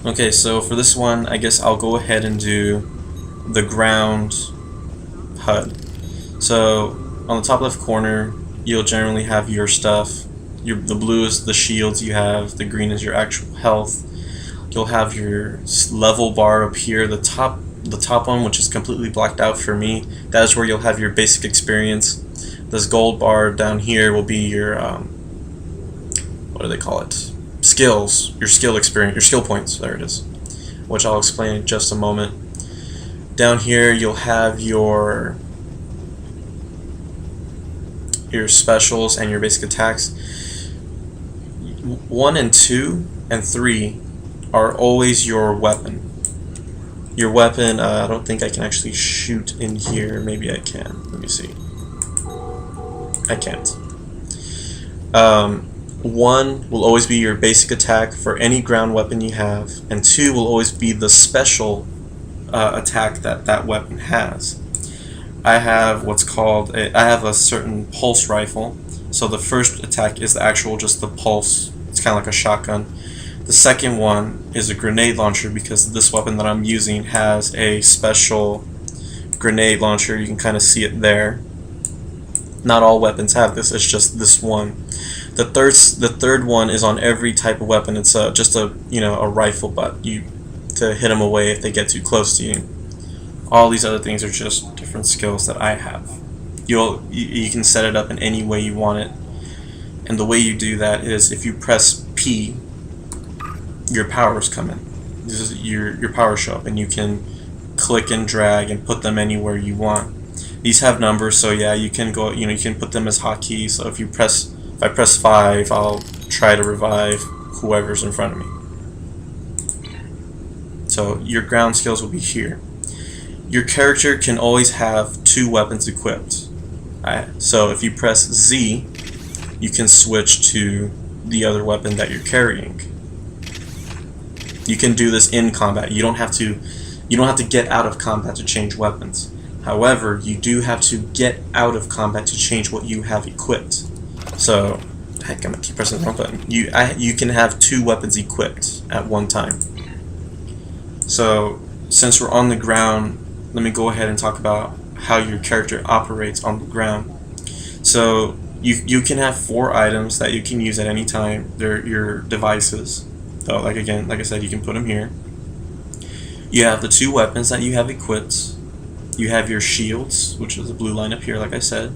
Okay, so for this one, I guess I'll go ahead and do the ground HUD. So on the top left corner, you'll generally have your stuff. The blue is the shields you have, the green is your actual health. You'll have your level bar up here, the top one, which is completely blacked out for me. That is where you'll have your basic experience. This gold bar down here will be your what do they call it? Skills, your skill experience, your skill points. There it is, which I'll explain in just a moment. Down here, you'll have your specials and your basic attacks. 1 and 2 and 3 are always your weapon. Your weapon, I don't think I can actually shoot in here. Maybe I can. Let me see. I can't. 1 will always be your basic attack for any ground weapon you have, and 2 will always be the special attack that weapon has. I have what's called I have a certain pulse rifle. So the first attack is the actual just the pulse. It's kind of like a shotgun. The second one is a grenade launcher because this weapon that I'm using has a special grenade launcher. You can kind of see it there. Not all weapons have this. It's just this one. The third one is on every type of weapon. It's just a a rifle butt to hit them away if they get too close to you. All these other things are just different skills that I have. You can set it up in any way you want it, and the way you do that is if you press P, your powers come in. This is your powers show up, and you can click and drag and put them anywhere you want. These have numbers, so yeah, you can go. You can put them as hotkeys. So if I press 5, I'll try to revive whoever's in front of me. So your ground skills will be here. Your character can always have 2 weapons equipped. So if you press Z, you can switch to the other weapon that you're carrying. You can do this in combat. You don't have to get out of combat to change weapons. However, you do have to get out of combat to change what you have equipped. So, heck, I'm gonna keep pressing the wrong button. You can have 2 weapons equipped at one time. So, since we're on the ground, let me go ahead and talk about how your character operates on the ground. So you can have 4 items that you can use at any time. They're your devices. So like I said, you can put them here. You have the 2 weapons that you have equipped. You have your shields, which is the blue line up here, like I said.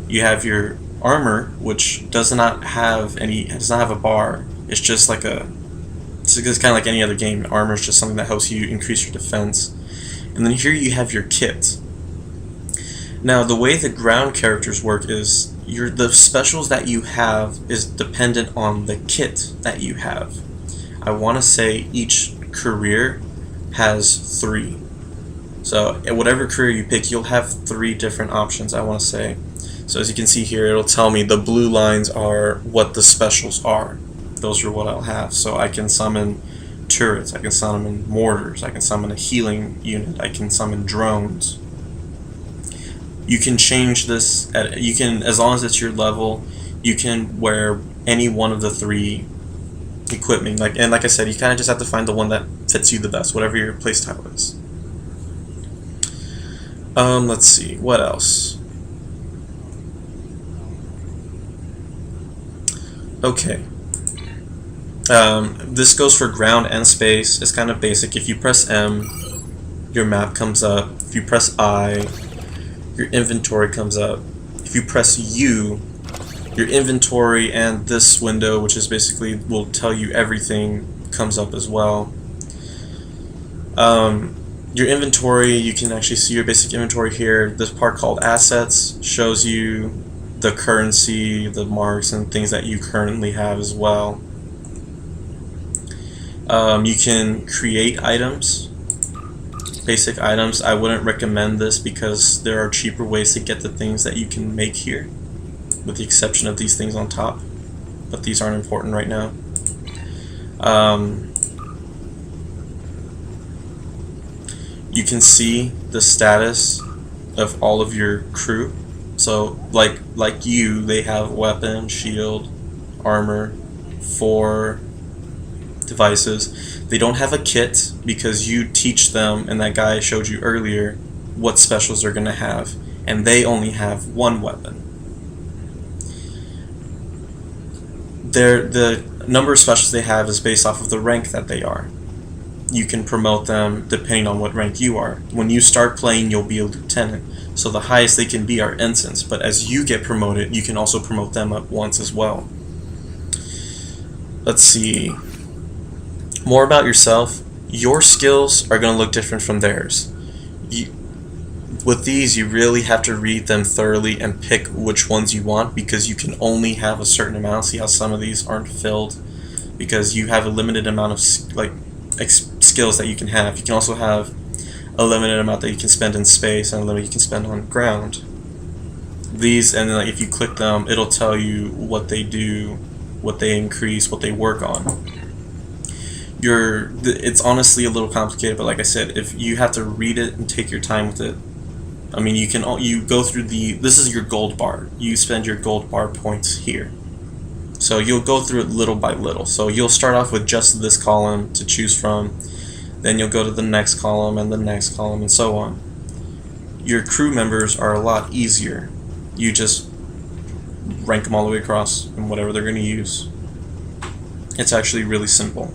You have your armor, which does not have a bar. It's just like it's kind of like any other game. Armor is just something that helps you increase your defense. And then here you have your kit. Now the way the ground characters work is the specials that you have is dependent on the kit that you have. I want to say each career has 3. So whatever career you pick, you'll have 3 different options, I want to say. So as you can see here, it'll tell me the blue lines are what the specials are. Those are what I'll have. So I can summon turrets, I can summon mortars, I can summon a healing unit, I can summon drones. You can change this, as long as it's your level, you can wear any one of the 3 equipment. Like I said, you kind of just have to find the one that fits you the best, whatever your playstyle is. Let's see, what else? Okay. This goes for ground and space. It's kind of basic. If you press M, your map comes up. If you press I, your inventory comes up. If you press U, your inventory and this window, which is basically will tell you everything, comes up as well. Your inventory, you can actually see your basic inventory here. This part called assets shows you the currency, the marks, and things that you currently have as well. You can create items, basic items. I wouldn't recommend this because there are cheaper ways to get the things that you can make here, with the exception of these things on top, but these aren't important right now. You can see the status of all of your crew. So like you, they have weapon, shield, armor, 4 devices. They don't have a kit because you teach them, and that guy I showed you earlier, what specials they're going to have, and they only have one weapon. The number of specials they have is based off of the rank that they are. You can promote them depending on what rank you are. When you start playing, you'll be a lieutenant, so the highest they can be are ensigns, but as you get promoted, you can also promote them up once as well. Let's see. More about yourself. Your skills are going to look different from theirs. With these, you really have to read them thoroughly and pick which ones you want, because you can only have a certain amount. See how some of these aren't filled? Because you have a limited amount of skills that you can have. You can also have a limited amount that you can spend in space and a limit you can spend on ground. These, and then if you click them, it'll tell you what they do, what they increase, what they work on. It's honestly a little complicated, but like I said, if you have to read it and take your time with it. I mean, you go through this is your gold bar. You spend your gold bar points here. So you'll go through it little by little. So you'll start off with just this column to choose from. Then you'll go to the next column and the next column and so on. Your crew members are a lot easier. You just rank them all the way across and whatever they're going to use. It's actually really simple.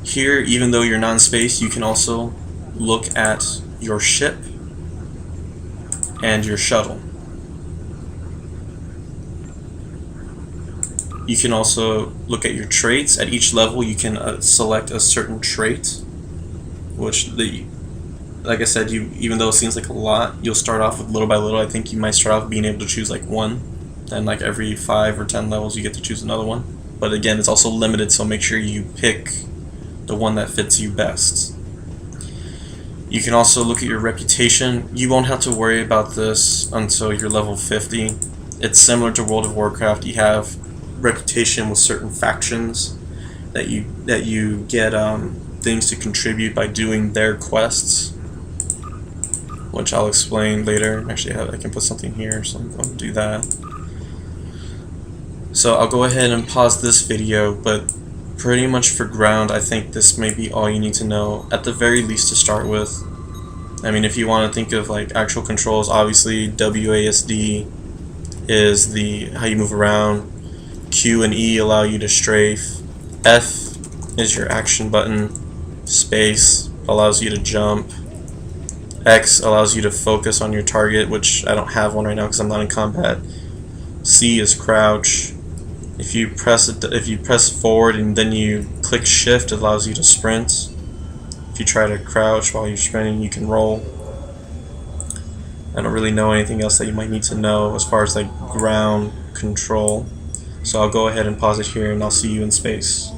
Here, even though you're not in space, you can also look at your ship and your shuttle. You can also look at your traits. At each level, you can select a certain trait, which, like I said, even though it seems like a lot, you'll start off with little by little. I think you might start off being able to choose like one, then like every 5 or 10 levels you get to choose another one. But again, it's also limited, so make sure you pick the one that fits you best. You can also look at your reputation. You won't have to worry about this until you're level 50. It's similar to World of Warcraft. You have reputation with certain factions that you get things to contribute by doing their quests, which I'll explain later. Actually, I can put something here, so I'm going to do that. So I'll go ahead and pause this video, but pretty much for ground, I think this may be all you need to know, at the very least to start with. I mean, if you want to think of like actual controls, obviously WASD is how you move around. Q and E allow you to strafe. F is your action button. Space allows you to jump. X allows you to focus on your target, which I don't have one right now because I'm not in combat. C is crouch. If you press forward and then you click shift, it allows you to sprint. If you try to crouch while you're sprinting, you can roll. I don't really know anything else that you might need to know as far as like ground control. So I'll go ahead and pause it here and I'll see you in space.